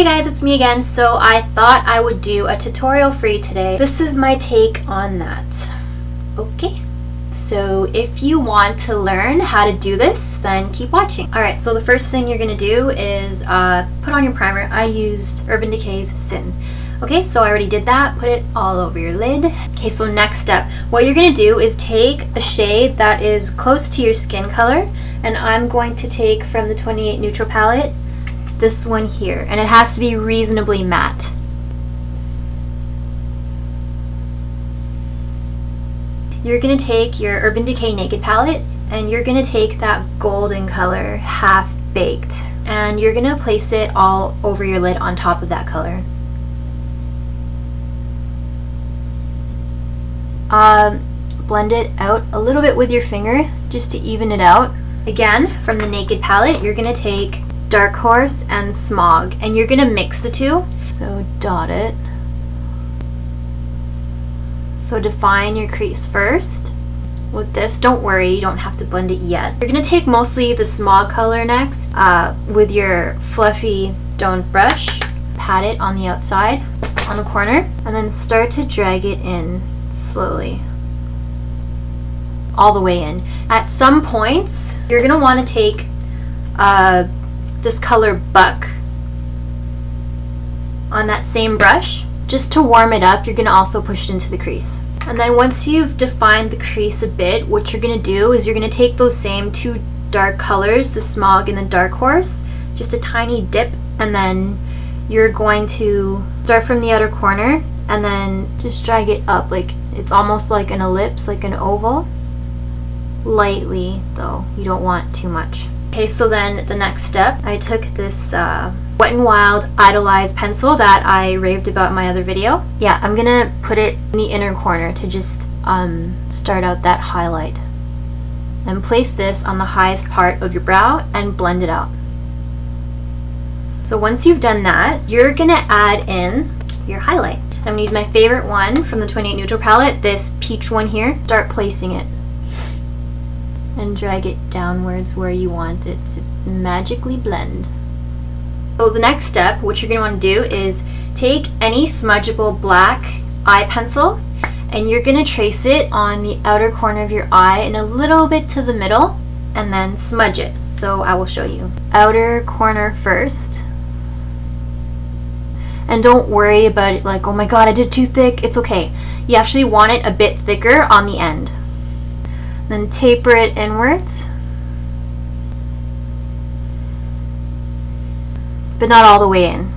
Hey guys, it's me again. So I thought I would do a tutorial for you today. This is my take on that. Okay, so if you want to learn how to do this, then keep watching. Alright, so the first thing you're going to do is put on your primer. I used Urban Decay's Sin. Okay, so I already did that. Put it all over your lid. Okay, so next step. What you're going to do is take a shade that is close to your skin color, and I'm going to take from the 28 Neutral palette this one here, and it has to be reasonably matte. You're going to take your Urban Decay Naked palette, and you're going to take that golden color, Half Baked, and you're going to place it all over your lid on top of that color. Blend it out a little bit with your finger just to even it out. Again, from the Naked palette, you're going to take Dark Horse and Smog, and you're going to mix the two. So dot it. So define your crease first with this. Don't worry, you don't have to blend it yet. You're going to take mostly the Smog color next with your fluffy domed brush. Pat it on the outside, on the corner, and then start to drag it in slowly. All the way in. At some points, you're going to want to take this color Buck on that same brush. Just to warm it up, you're going to also push it into the crease. And then once you've defined the crease a bit, what you're going to do is you're going to take those same two dark colors, the Smog and the Dark Horse, just a tiny dip, and then you're going to start from the outer corner and then just drag it up, like it's almost like an ellipse, like an oval. Lightly though, you don't want too much. Okay, so then the next step, I took this Wet n Wild Idolize pencil that I raved about in my other video. Yeah, I'm gonna put it in the inner corner to just start out that highlight. Then place this on the highest part of your brow and blend it out. So once you've done that, you're gonna add in your highlight. I'm gonna use my favorite one from the 28 Neutral palette, this peach one here. Start placing it and drag it downwards where you want it to magically blend. So the next step, what you're going to want to do is take any smudgeable black eye pencil, and you're going to trace it on the outer corner of your eye and a little bit to the middle, and then smudge it. So I will show you. Outer corner first. And don't worry about it like, oh my god, I did too thick. It's okay. You actually want it a bit thicker on the end. Then taper it inwards, but not all the way in.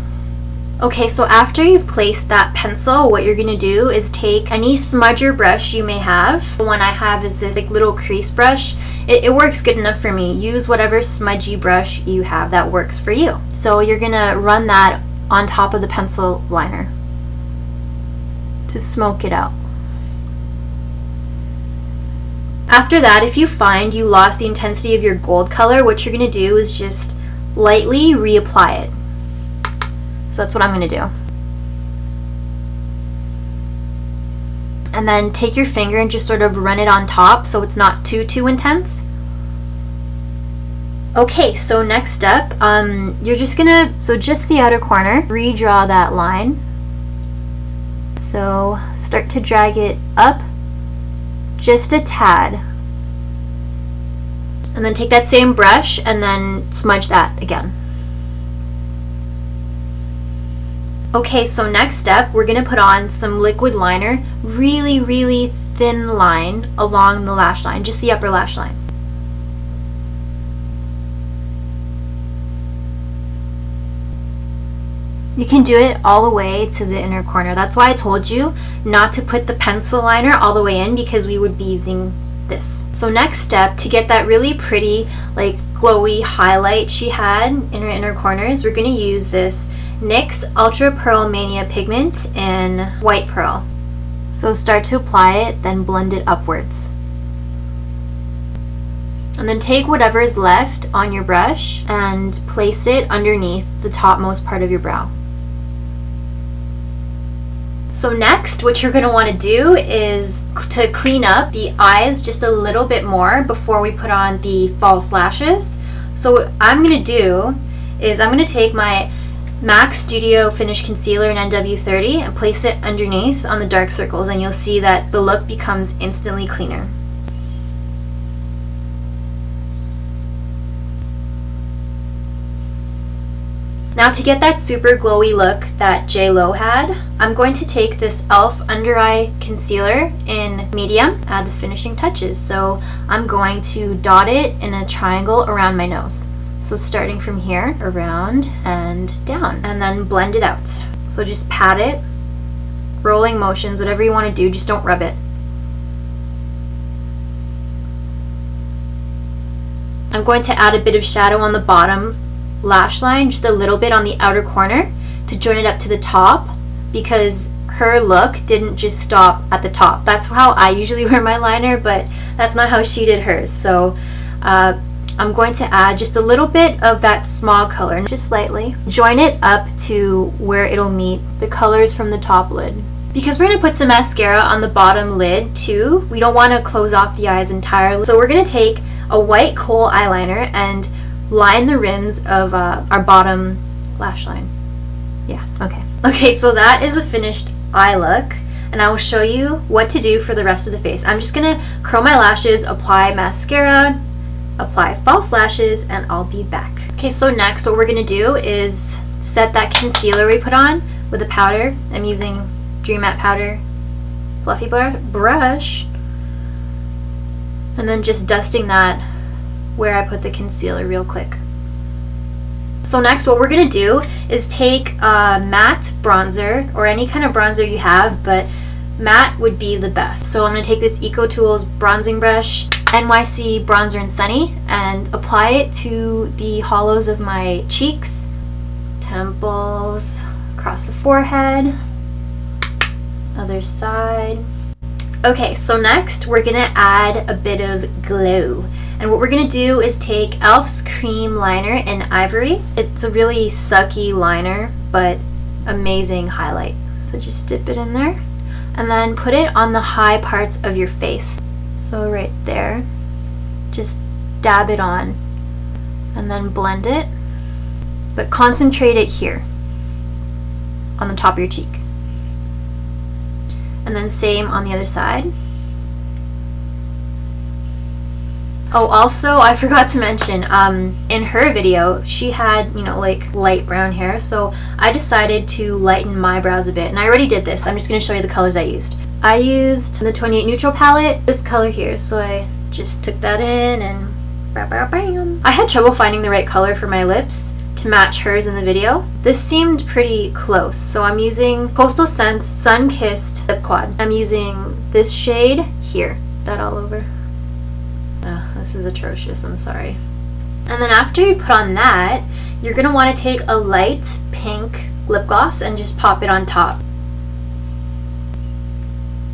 Okay, so after you've placed that pencil, what you're going to do is take any smudger brush you may have. The one I have is this like little crease brush. It works good enough for me. Use whatever smudgy brush you have that works for you. So you're going to run that on top of the pencil liner to smoke it out. After that, if you find you lost the intensity of your gold color, what you're going to do is just lightly reapply it. So that's what I'm going to do. And then take your finger and just sort of run it on top so it's not too intense. Okay, so next up, you're just going to, so just the outer corner, redraw that line. So start to drag it up just a tad, and then take that same brush and then smudge that again. Okay, so next step, we're going to put on some liquid liner, really thin line along the lash line, just the upper lash line. You can do it all the way to the inner corner. That's why I told you not to put the pencil liner all the way in, because we would be using this. So next step, to get that really pretty, like glowy highlight she had in her inner corners, we're going to use this NYX Ultra Pearl Mania pigment in White Pearl. So start to apply it, then blend it upwards. And then take whatever is left on your brush and place it underneath the topmost part of your brow. So next, what you're going to want to do is to clean up the eyes just a little bit more before we put on the false lashes. So what I'm going to do is I'm going to take my MAC Studio Finish Concealer in NW30 and place it underneath on the dark circles, and you'll see that the look becomes instantly cleaner. Now to get that super glowy look that J.Lo had, I'm going to take this e.l.f. Under Eye Concealer in medium, add the finishing touches. So I'm going to dot it in a triangle around my nose. So starting from here, around and down, and then blend it out. So just pat it, rolling motions, whatever you want to do, just don't rub it. I'm going to add a bit of shadow on the bottom lash line, just a little bit on the outer corner to join it up to the top, because her look didn't just stop at the top. That's how I usually wear my liner, but that's not how she did hers. So I'm going to add just a little bit of that smog color, just lightly. Join it up to where it'll meet the colors from the top lid. Because we're going to put some mascara on the bottom lid too, we don't want to close off the eyes entirely. So we're going to take a white kohl eyeliner and line the rims of our bottom lash line. Yeah, okay. Okay, so that is the finished eye look, and I will show you what to do for the rest of the face. I'm just gonna curl my lashes, apply mascara, apply false lashes, and I'll be back. Okay, so next what we're gonna do is set that concealer we put on with a powder. I'm using Dream Matte powder, fluffy brush, and then just dusting that where I put the concealer real quick. So next what we're going to do is take a matte bronzer, or any kind of bronzer you have, but matte would be the best. So I'm going to take this Eco Tools bronzing brush, NYC Bronzer and Sunny, and apply it to the hollows of my cheeks, temples, across the forehead, other side. Okay, so next we're gonna add a bit of glow. And what we're gonna do is take e.l.f.'s cream liner in Ivory. It's a really sucky liner, but amazing highlight. So just dip it in there and then put it on the high parts of your face. So right there, just dab it on and then blend it, but concentrate it here on the top of your cheek. And then same on the other side. Oh, also I forgot to mention, in her video she had, you know, like light brown hair, so I decided to lighten my brows a bit, and I already did this. I'm just going to show you the colors I used. I used the 28 Neutral palette, this color here, so I just took that in and bam. I had trouble finding the right color for my lips to match hers in the video. This seemed pretty close, so I'm using Coastal Scents Sun Kissed Lip Quad. I'm using this shade here. That all over. Oh, this is atrocious, I'm sorry. And then after you put on that, you're gonna want to take a light pink lip gloss and just pop it on top.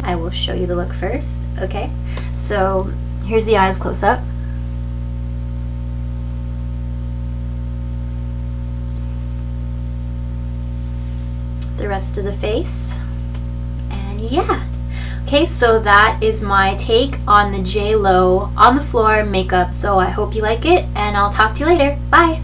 I will show you the look first, okay? So here's the eyes close up. The rest of the face, and yeah. Okay, so that is my take on the J.Lo on the floor makeup. So I hope you like it, and I'll talk to you later. Bye.